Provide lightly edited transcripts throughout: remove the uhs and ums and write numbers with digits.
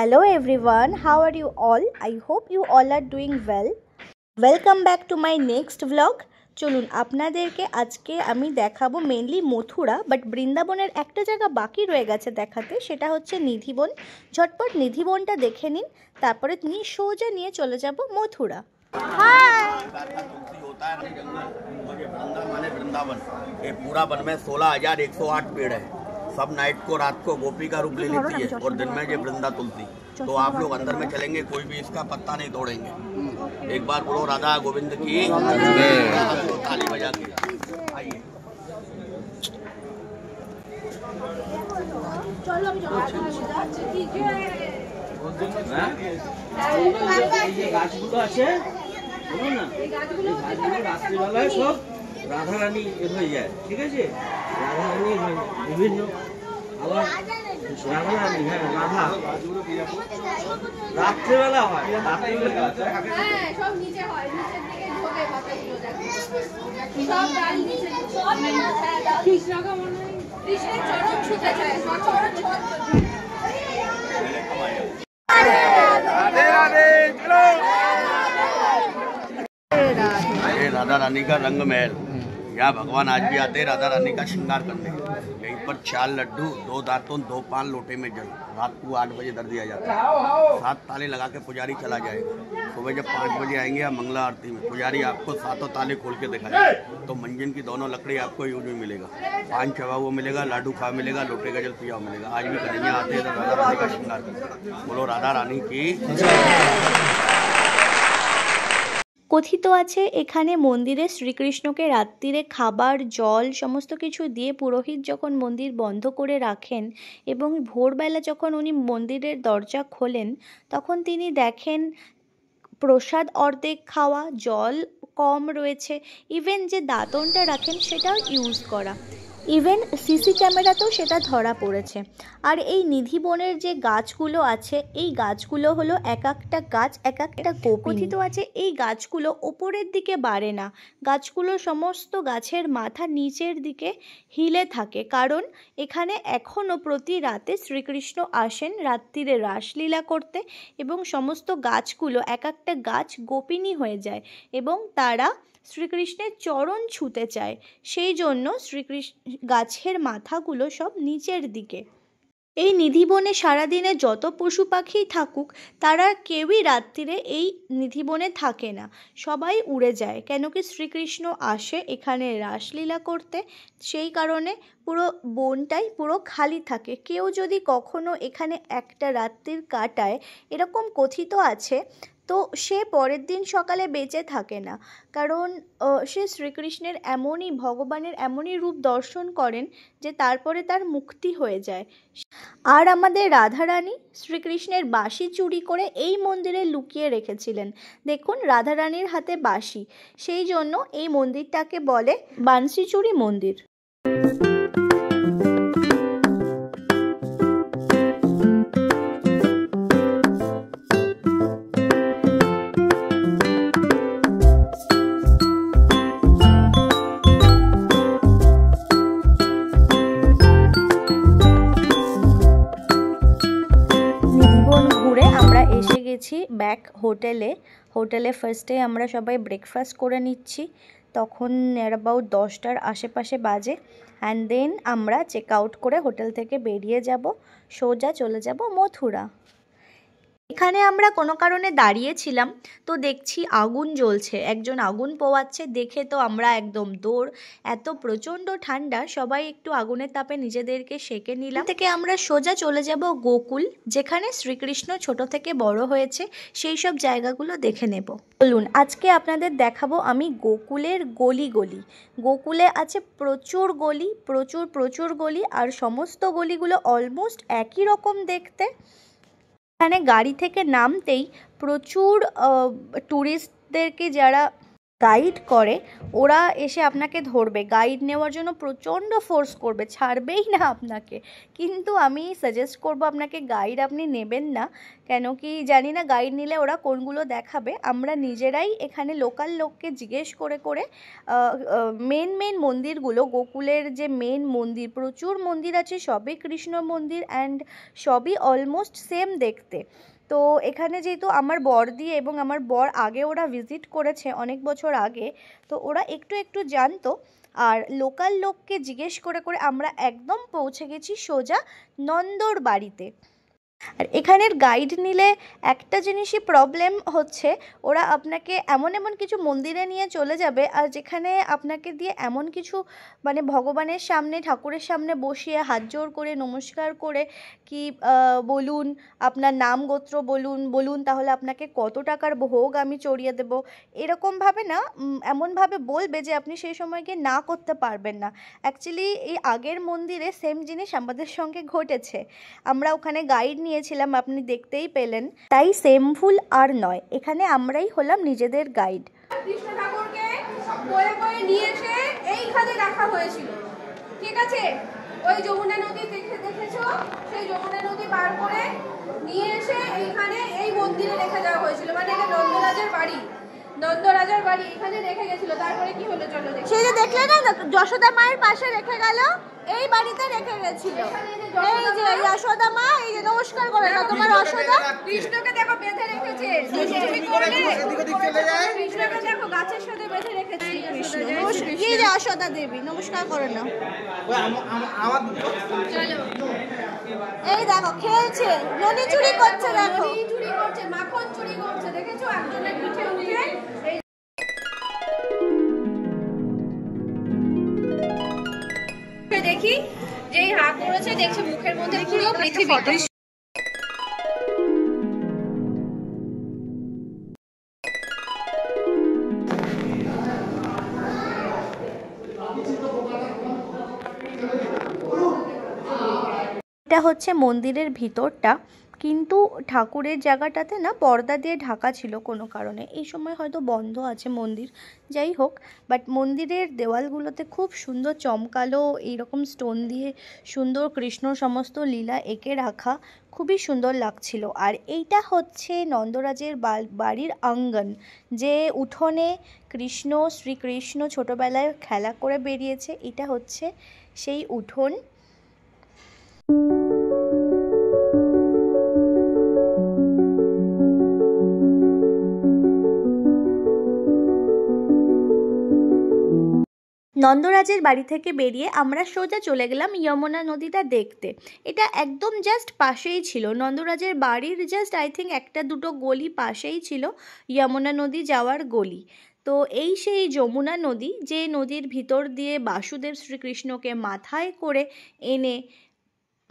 Hello everyone, how are you all? I hope you all are doing well. Welcome back to my next vlog. চলুন আপনাদেরকে আজকে আমি দেখাবো mainly Mathura, but বৃন্দাবনের একটা জায়গা বাকি রয়ে গেছে দেখাতে, সেটা হচ্ছে নিধিবন। ঝটপট নিধিবনটা দেখে নিন, তারপরে সোজা নিয়ে চলে যাব মথুরা। वृंदावन ये पूरा वन में 16,108 पेड़ है। सब नाइट को रात को गोपी का रूप ले लेती है और दिन में ये वृंदा तुलसी। तो आप लोग अंदर में चलेंगे, कोई भी इसका पत्ता नहीं तोड़ेंगे। एक बार बोलो राधा गोविंद की, ताली बजा के आइए। রাধা রানী হয়ে যায়, ঠিক আছে? রাধা রানী বিভিন্ন আবার রাধা রানী, হ্যাঁ রাধা রাত্রেবেলা হয়, সব নিচে হয়, নিচের দিকে ঢোকে কৃষ্ণকে মনে হয় কৃষ্ণের চরণ ছুঁতে চায়, চরণ राधा रानी का रंग महल, यहाँ भगवान आज भी आते हैं राधा रानी का श्रृंगार करने। यहीं पर 4 लड्डू, 2 दातुन, 2 पान लोटे में जल, रात को 8 बजे दर दिया जाता है। 7 ताले लगा के पुजारी चला जाएगा। सुबह जब 5 बजे आएंगे आप मंगला आरती में, पुजारी आपको 7 ताले खोल के दिखाएगा। तो मंजन की दोनों लकड़ी आपको यूज में मिलेगा, पान चबा हुआ मिलेगा, लाडू खा मिलेगा, लोटे का जल पिया हुआ मिलेगा। आज भी कन्हैया आते हैं तो राधा रानी का श्रृंगार करते। बोलो राधा रानी की। কথিত আছে এখানে মন্দিরে শ্রীকৃষ্ণকে রাত্রিরে খাবার, জল সমস্ত কিছু দিয়ে পুরোহিত যখন মন্দির বন্ধ করে রাখেন এবং ভোরবেলা যখন উনি মন্দিরের দরজা খোলেন, তখন তিনি দেখেন প্রসাদ অর্ধেক খাওয়া, জল কম রয়েছে, ইভেন যে দাঁতনটা রাখেন সেটাও ইউজ করা, ইভেন সিসি ক্যামেরাতেও সেটা ধরা পড়েছে। আর এই নিধিবনের যে গাছগুলো আছে, এই গাছগুলো হলো এক একটা গাছ এক একটা গোপী। কথিত আছে এই গাছগুলো ওপরের দিকে বাড়ে না, গাছগুলো সমস্ত গাছের মাথা নিচের দিকে হিলে থাকে, কারণ এখানে এখনও প্রতি রাতে শ্রীকৃষ্ণ আসেন রাত্রিরে রাসলীলা করতে, এবং সমস্ত গাছগুলো এক একটা গাছ গোপিনী হয়ে যায় এবং তারা শ্রীকৃষ্ণের চরণ ছুঁতে চায়, সেই জন্য শ্রীকৃষ্ণ গাছের মাথাগুলো সব নিচের দিকে। এই নিধিবনে সারাদিনে যত পশু পাখি থাকুক, তারা কেউই রাত্রিরে এই নিধিবনে থাকে না, সবাই উড়ে যায়, কেন কি শ্রীকৃষ্ণ আসে এখানে রাসলীলা করতে, সেই কারণে পুরো বনটাই পুরো খালি থাকে। কেউ যদি কখনো এখানে একটা রাত্রির কাটায়, এরকম কথিত আছে, তো সে পরের দিন সকালে বেঁচে থাকে না, কারণ সে শ্রীকৃষ্ণের এমনই, ভগবানের এমনই রূপ দর্শন করেন যে তারপরে তার মুক্তি হয়ে যায়। আর আমাদের রাধারানী শ্রীকৃষ্ণের বাঁশি চুরি করে এই মন্দিরে লুকিয়ে রেখেছিলেন। দেখুন রাধারানীর হাতে বাঁশি, সেই জন্য এই মন্দিরটাকে বলে বাঁশি চুরি মন্দির। ব্যাক হোটেলে ফার্স্টে আমরা সবাই ব্রেকফাস্ট করে নিচ্ছি, তখন অ্যাবাউট 10টার আশেপাশে বাজে, অ্যান্ড দেন আমরা চেক আউট করে হোটেল থেকে বেরিয়ে যাব, সোজা চলে যাব মথুরা। এখানে আমরা কোনো কারণে দাঁড়িয়েছিলাম, তো দেখছি আগুন জ্বলছে, একজন আগুন পোয়াচ্ছে, দেখে তো আমরা একদম দৌড়, এত প্রচণ্ড ঠান্ডা, সবাই একটু আগুনের তাপে নিজেদেরকে সেঁকে নিলাম। থেকে আমরা সোজা চলে যাব গোকুল, যেখানে শ্রীকৃষ্ণ ছোট থেকে বড় হয়েছে, সেই সব জায়গাগুলো দেখে নেব। বলুন আজকে আপনাদের দেখাবো আমি গোকুলের গলি। গোকুলে আছে প্রচুর গলি, প্রচুর গলি, আর সমস্ত গলিগুলো অলমোস্ট একই রকম দেখতে। এখানে গাড়ি থেকে নামতেই প্রচুর ট্যুরিস্টদেরকে যারা গাইড করে ওরা এসে আপনাকে ধরবে, গাইড নেওয়ার জন্য প্রচণ্ড ফোর্স করবে, ছাড়বেই না আপনাকে। কিন্তু আমি সাজেস্ট করব আপনাকে গাইড আপনি নেবেন না, কেন কি জানি না গাইড নিলে ওরা কোনগুলো দেখাবে। আমরা নিজেরাই এখানে লোকাল লোককে জিজ্ঞেস করে করে মেন মন্দিরগুলো, গোকুলের যে মেন মন্দির, প্রচুর মন্দির আছে, সবই কৃষ্ণ মন্দির অ্যান্ড সবই অলমোস্ট সেম দেখতে। তো এখানে যেহেতু আমার বড়দি এবং আমার বর আগে ওরা ভিজিট করেছে অনেক বছর আগে, তো ওরা একটু একটু জানতো। আর লোকাল লোককে জিজ্ঞেস করে করে আমরা একদম পৌঁছে গেছি সোজা নন্দর বাড়িতে। আর এখানের গাইড নিলে একটা জিনিসই প্রবলেম হচ্ছে, ওরা আপনাকে এমন এমন কিছু মন্দিরে নিয়ে চলে যাবে আর যেখানে আপনাকে দিয়ে এমন কিছু মানে ভগবানের সামনে, ঠাকুরের সামনে বসিয়ে হাত জোড় করে নমস্কার করে কি বলুন আপনার নাম গোত্র বলুন তাহলে আপনাকে কত টাকার ভোগ আমি চড়িয়ে দেব, এরকমভাবে না এমনভাবে বলবে যে আপনি সেই সময় গিয়ে না করতে পারবেন না। অ্যাকচুয়ালি এই আগের মন্দিরে সেম জিনিস আমাদের সঙ্গে ঘটেছে, আমরা ওখানে গাইড নিয়েছিলাম, আপনি দেখতেই পেলেন। তাই সেম ভুল আর নয়, এখানে আমরাই হলাম নিজেদের গাইড। কৃষ্ণ ঠাকুরকে বয়ে বয়ে নিয়ে এসে এইখানে রাখা হয়েছিল, ঠিক আছে? ওই যমুনা নদী দেখেছো, সেই যমুনা নদী পার করে নিয়ে এসে এইখানে এই মন্দিরে রেখে দেওয়া হয়েছিল। মানে এটা নন্দরাজার বাড়ি, নন্দরাজার বাড়ি এখানে রেখে গেছিল। তারপরে কি হলো চলো দেখি। সেই যে দেখলে না যশোদা মায়ের পাশে রেখে গেল, এই বাড়িতে রেখে গেছিল। এই যে যশোদা মা, এই যে নমস্কার করে না তোমার যশোদা, কৃষ্ণকে দেখো বেঁধে রেখেছে, কৃষ্ণকে দেখো গাছের সাথে বেঁধে রেখেছে। এই যে যশোদা দেবী, নমস্কার করে না। চলো এই দেখো খেলছে, ননি চুরি করছে, দেখো ননি চুরি করছে, মাখন চুরি করছে, দেখেছো একজনের পিঠে উঠে। দেখি যেই হাত করেছে, দেখছে মুখের মধ্যে পুরো পৃথিবী। এটা হচ্ছে মন্দিরের ভিতরটা, কিন্তু ঠাকুরের জায়গাটাতে না পর্দা দিয়ে ঢাকা ছিল কোনো কারণে, এই সময় হয়তো বন্ধ আছে মন্দির, যাই হোক। বাট মন্দিরের দেওয়ালগুলোতে খুব সুন্দর চমকালো এইরকম স্টোন দিয়ে সুন্দর কৃষ্ণর সমস্ত লীলা এঁকে রাখা, খুবই সুন্দর লাগছিল। আর এইটা হচ্ছে নন্দরাজের বাড়ির আঙ্গন, যে উঠোনে শ্রীকৃষ্ণ ছোটোবেলায় খেলা করে বেরিয়েছে, এটা হচ্ছে সেই উঠোন। নন্দরাজের বাড়ি থেকে বেরিয়ে আমরা সোজা চলে গেলাম যমুনা নদীটা দেখতে। এটা একদম জাস্ট পাশেই ছিল, নন্দরাজের বাড়ির জাস্ট আই থিঙ্ক একটা দুটো গলি পাশেই ছিল যমুনা নদী যাওয়ার গলি। তো এই সেই যমুনা নদী, যে নদীর ভিতর দিয়ে বাসুদেব শ্রীকৃষ্ণকে মাথায় করে এনে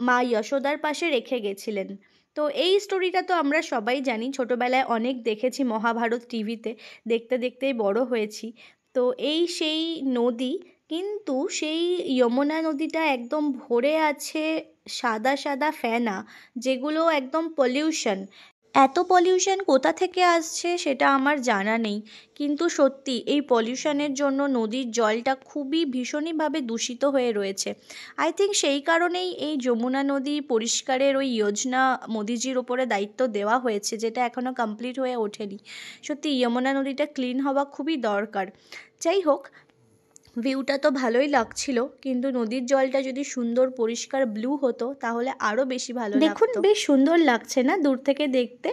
মা যশোদার পাশে রেখে গেছিলেন। তো এই স্টোরিটা তো আমরা সবাই জানি, ছোটোবেলায় অনেক দেখেছি মহাভারত টিভিতে, দেখতে দেখতেই বড় হয়েছি। তো এই সেই নদী, কিন্তু সেই যমুনা নদীটা একদম ভরে আছে সাদা সাদা ফেনা, যেগুলো একদম পলিউশন। এত পলিউশন কোথা থেকে আসছে সেটা আমার জানা নেই, কিন্তু সত্যি এই পলিউশনের জন্য নদীর জলটা খুবই ভীষণভাবে দূষিত হয়ে রয়েছে। আই থিঙ্ক সেই কারণেই এই যমুনা নদী পরিষ্কারের ওই যোজনা মোদিজির ওপরে দায়িত্ব দেওয়া হয়েছে, যেটা এখনও কমপ্লিট হয়ে ওঠেনি। সত্যি যমুনা নদীটা ক্লিন হওয়া খুবই দরকার। যাই হোক, ভিউটা তো ভালোই লাগছিল, কিন্তু নদীর জলটা যদি সুন্দর পরিষ্কার ব্লু হতো তাহলে আরও বেশি ভালো লাগতো। দেখুন বেশ সুন্দর লাগছে না দূর থেকে দেখতে,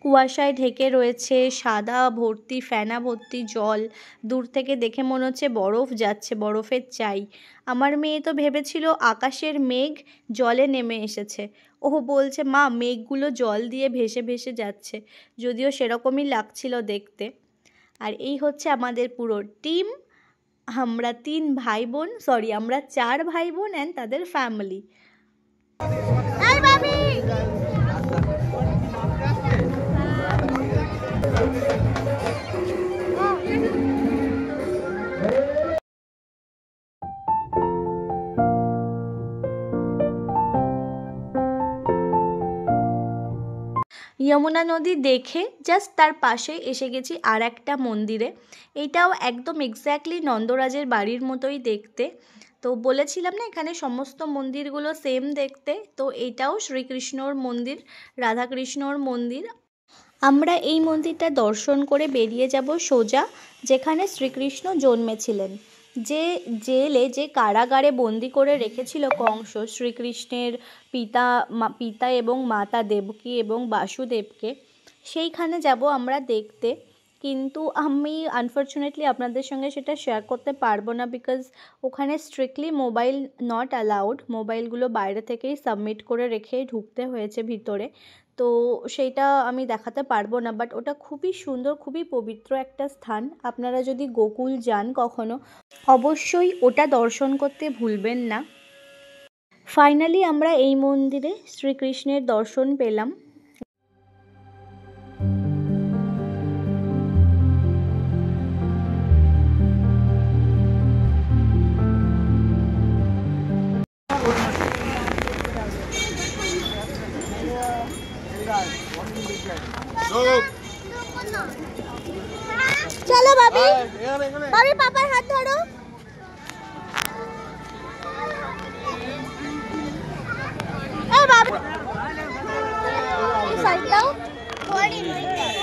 কুয়াশায় ঢেকে রয়েছে, সাদা ভর্তি ফেনা ভর্তি জল, দূর থেকে দেখে মনে হচ্ছে বরফ যাচ্ছে, বরফের চাই। আমার মেয়ে তো ভেবেছিল আকাশের মেঘ জলে নেমে এসেছে, ও বলছে মা মেঘগুলো জল দিয়ে ভেসে ভেসে যাচ্ছে, যদিও সেরকমই লাগছিল দেখতে। আর এই হচ্ছে আমাদের পুরো টিম, আমরা 4 ভাই বোন অ্যান্ড তাদের ফ্যামিলি। যমুনা নদী দেখে জাস্ট তার পাশে এসে গেছি আর একটা মন্দিরে। এইটাও একদম এক্স্যাক্টলি নন্দরাজের বাড়ির মতোই দেখতে। তো বলেছিলাম না এখানে সমস্ত মন্দিরগুলো সেম দেখতে, তো এটাও শ্রীকৃষ্ণর মন্দির, রাধাকৃষ্ণর মন্দির। আমরা এই মন্দিরটা দর্শন করে বেরিয়ে যাব সোজা যেখানে শ্রীকৃষ্ণ জন্মেছিলেন। যে জেলে, যে কারাগারে বন্দি করে রেখেছিল কংস শ্রীকৃষ্ণের পিতা এবং মাতা দেবকী এবং বাসুদেবকে, সেইখানে যাব আমরা দেখতে। কিন্তু আমি আনফর্চুনেটলি আপনাদের সঙ্গে সেটা শেয়ার করতে পারবো না, বিকজ ওখানে স্ট্রিক্টলি মোবাইল নট অ্যালাউড। মোবাইলগুলো বাইরে থেকেই সাবমিট করে রেখে ঢুকতে হয়েছে ভিতরে, তো সেইটা আমি দেখাতে পারবো না। বাট ওটা খুবই সুন্দর, খুবই পবিত্র একটা স্থান। আপনারা যদি গোকুল যান কখনো, অবশ্যই ওটা দর্শন করতে ভুলবেন না। ফাইনালি আমরা এই মন্দিরে শ্রীকৃষ্ণের দর্শন পেলাম। चलो भाभी, भाभी पापा हाथ धरो। ए भाभी साइड लाओ।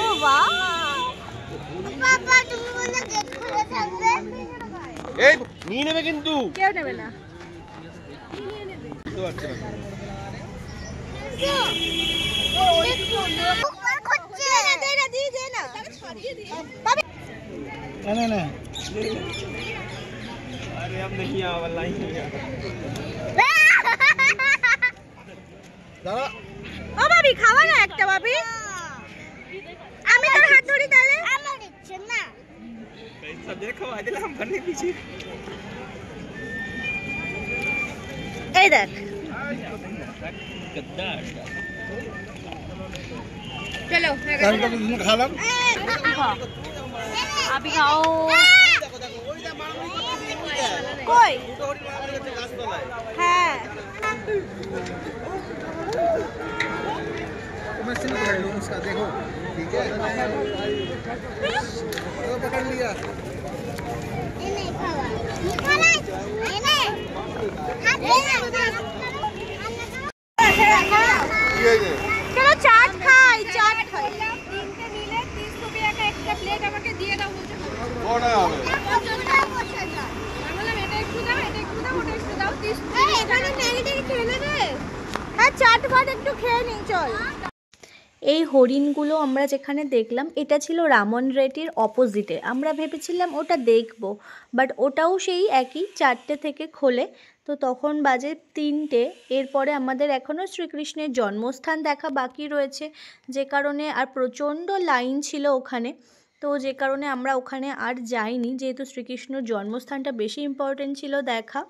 ओ वाह पापा, তুমি বলে গেট খুলে থাকবে। এই নিয়ে নেবে কিন্তু। কেউ নেবে না। তো আচ্ছা না अरे अब नहीं आ वाला ही नहीं ও ভাবি খাওয়া না একটা ভাবি, আমি তোর হাত ধরি তাহলে। আমার ইচ্ছে না, पैसा देखो आ दिलाम बनने पीछे। এই দেখ गद्दा चलो खा लो। अभी खाओ। कोई है उसका देखो, ठीक है तो पकड़ लिया। चलो चाट खाई, चाट खाई। তিনটে মিলে 30 টাকা का একটা প্লেট আমাকে দিয়ে দাও বলছে। কটা হবে? আমি বললাম এটা একটু দাও, এটা একটু দাও, ওটা একটু দাও। 30 এখানে ম্যাগিটা খেয়ে নেবে। হ্যাঁ চাট ফাট একটু খেয়ে নিই চল। এই হরিণগুলো আমরা যেখানে দেখলাম এটা ছিল রামন রেটির অপোজিটে। আমরা ভেবেছিলাম ওটা দেখব, বাট ওটাও সেই একই 4টে থেকে খোলে। তো তখন বাজে 3টে। এরপরে আমাদের এখনও শ্রীকৃষ্ণের জন্মস্থান দেখা বাকি রয়েছে, যে কারণে আর প্রচণ্ড লাইন ছিল ওখানে। তো যে কারণে আমরা ওখানে আর যাইনি, যেহেতু শ্রীকৃষ্ণর জন্মস্থানটা বেশি ইম্পর্টেন্ট ছিল দেখা।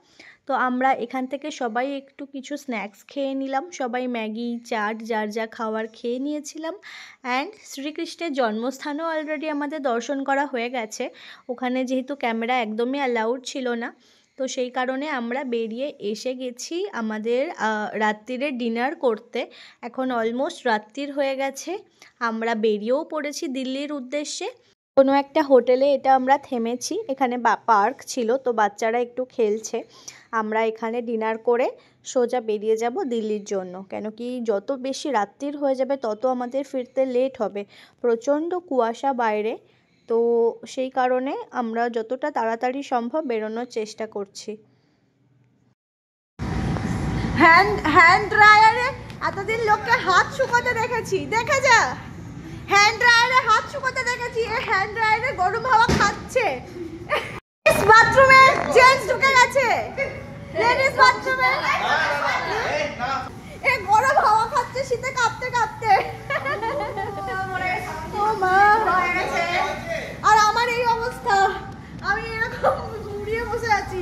তো আমরা এখান থেকে সবাই একটু কিছু স্ন্যাক্স খেয়ে নিলাম, সবাই ম্যাগি চাট যার যা খাওয়ার খেয়ে নিয়েছিলাম। অ্যান্ড শ্রীকৃষ্ণের জন্মস্থানও অলরেডি আমাদের দর্শন করা হয়ে গেছে। ওখানে যেহেতু ক্যামেরা একদমই অ্যালাউড ছিল না, তো সেই কারণে আমরা বেরিয়ে এসে গেছি আমাদের রাত্রিরে ডিনার করতে। এখন অলমোস্ট রাত্রির হয়ে গেছে, আমরা বেরিয়েও পড়েছি দিল্লির উদ্দেশ্যে। কোনো একটা হোটেলে এটা আমরা থেমেছি, এখানে পার্ক ছিল, তো বাচ্চারা একটু খেলছে। আমরা এখানে ডিনার করে সোজা বেরিয়ে যাব দিল্লির জন্য, কেন কি যত বেশি রাত্রির হয়ে যাবে তত আমাদের ফিরতে লেট হবে। প্রচণ্ড কুয়াশা বাইরে, তো সেই কারণে আমরা যতটা তাড়াতাড়ি সম্ভব বেরোনোর চেষ্টা করছি। হ্যান্ড ড্রায়ারে এতদিন লোককে হাত শুকাতে দেখেছি, দেখে যা। হ্যান্ড ড্রায়ারে হাত শুকাতে দেখেছি, এই হ্যান্ড ড্রায়ারে গরম হাওয়া খাচ্ছে। বাথরুমে জেন্টস ঢুকে গেছে, লেডিস বাথরুমে এই গরম হাওয়া খাচ্ছে শীতে কাঁপতে কাঁপতে। ও মা, আর আমার এই অবস্থা, আমি এরকম ঘুরিয়ে বসে আছি।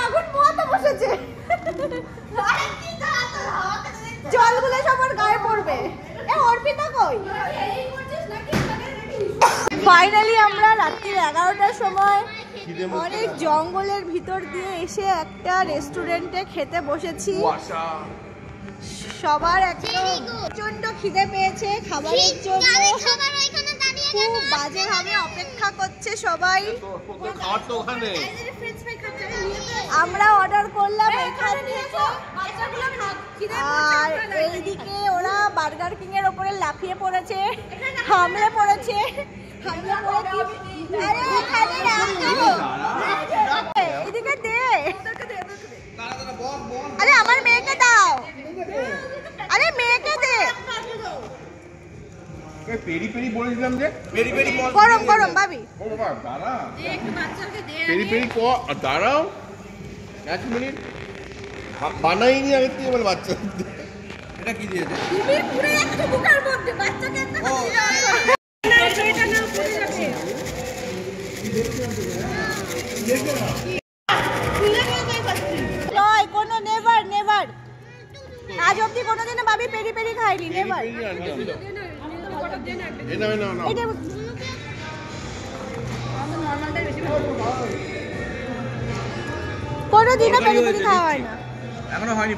আগুন পোহাতে বসেছে, জলগুলো সবার গায়ে পড়বে। অর্পিতা কই? ফাইনালি আমরা রাত্রি 11টার সময় অনেক জঙ্গলের ভিতর দিয়ে এসে একটা রেস্টুরেন্টে খেতে বসেছি। সবার একদম প্রচন্ড খিদে পেয়েছে খাবারের জন্য, খুব বাজেভাবে অপেক্ষা করছে সবাই। আমরা অর্ডার করলাম এখান থেকে, আর এইদিকে ওরা বার্গার কিং এর ওপরে লাফিয়ে পড়েছে, হামলে পড়েছে। এদিকে দে, আরে আমার মেয়েকে দাও, আরে মেয়েকে দে। পেরি পেরি বলেছিলাম যে পেরি পেরি গরম গরম ভাবি, ও বাবা দাঁড়া, পেরি পেরি দাঁড়াও 1 মিনিট, বানাইনি আগে থেকে বলে বাচ্চা। এটা কি দিয়েছে? পুরো একটা বুকার মধ্যে বাচ্চাকে একটা না সেটা না পড়ে যাবে। নয় কোনো নেভার নেভার, আজ অব্দি কোনোদিনও ভাবি পেরি পেরি খাইনি, নেভার। এটা কোনোদিনও পেরি পেরি খাওয়া হয় না, এখনো হয়নি।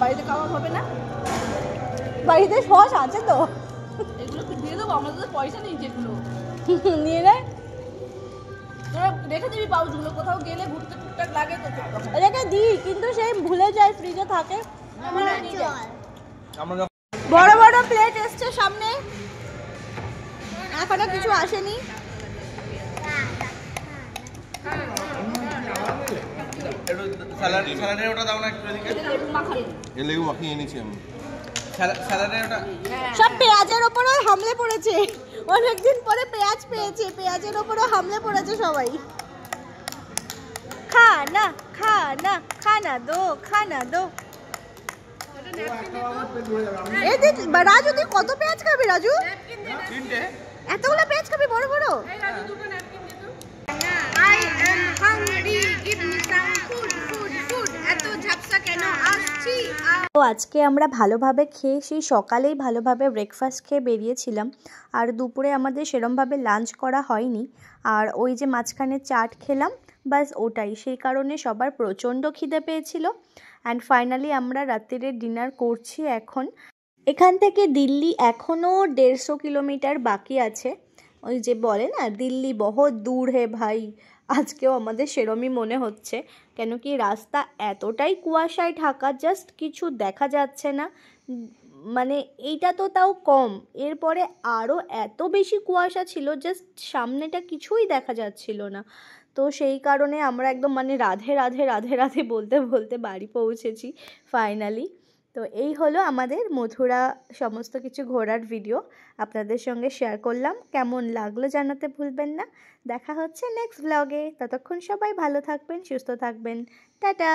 বাড়িতে খাওয়া হবে না, বাড়িতে সস আছে তো, এগুলো দিয়ে দেবো, আমাদের পয়সা নেই যেগুলো নিয়ে নেয় তোরা রেখে দিবি পাউচগুলো, কোথাও গেলে ঘুরতে টুকটাক লাগে তো রেখে দিই, কিন্তু সেই ভুলে যায়, ফ্রিজে থাকে। আমরা বড় বড় প্লেট এসছে সামনে, এখনো কিছু আসেনি। স্যালাডের ওটা দাও না একটু এদিকে, এ লেবু মাখিয়ে এনেছি আমি। স্যালাডের ওটা সব পেঁয়াজের ওপরও হামলে পড়েছে, অনেকদিন পরে পেঁয়াজ পেয়েছে, পেঁয়াজের ওপরও হামলে পড়েছে সবাই। খানা খানা খানা দো, খানা দো। এই দেখ রাজু, তুই কত পেঁয়াজ খাবি রাজু? 3টে। এতগুলো পেঁয়াজ খাবি বড় বড়? I am hungry, give me some food, food, food. এত ঝাপসা কেন আসছি? তো আজকে আমরা ভালোভাবে খেয়ে সেই সকালেই ভালোভাবে ব্রেকফাস্ট খেয়ে বেরিয়েছিলাম, আর দুপুরে আমাদের সেরমভাবে লাঞ্চ করা হয়নি। আর ওই যে মাঝখানে চাট খেলাম, বাস ওটাই, সেই কারণে সবার প্রচণ্ড খিদে পেয়েছিল। অ্যান্ড ফাইনালি আমরা রাত্রিরে ডিনার করছি এখন। এখান থেকে দিল্লি এখনও 150 কিলোমিটার বাকি আছে। ওই যে বলে না দিল্লি বহুত দূর হে ভাই, আজকেও আমাদের সেরমই মনে হচ্ছে, কেন কি রাস্তা এতটাই কুয়াশায় ঢাকা, জাস্ট কিছু দেখা যাচ্ছে না। মানে এইটা তো তাও কম, এরপরে আরও এত বেশি কুয়াশা ছিল, জাস্ট সামনেটা কিছুই দেখা যাচ্ছিল না। তো সেই কারণে আমরা একদম মানে রাধে রাধে রাধে রাধে বলতে বলতে বাড়ি পৌঁছেছি ফাইনালি। তো এই হলো আমাদের মথুরা সমস্ত কিছু ঘোরার ভিডিও, আপনাদের সঙ্গে শেয়ার করলাম। কেমন লাগলো জানাতে ভুলবেন না। দেখা হচ্ছে নেক্সট ব্লগে, ততক্ষণ সবাই ভালো থাকবেন, সুস্থ থাকবেন, টাটা।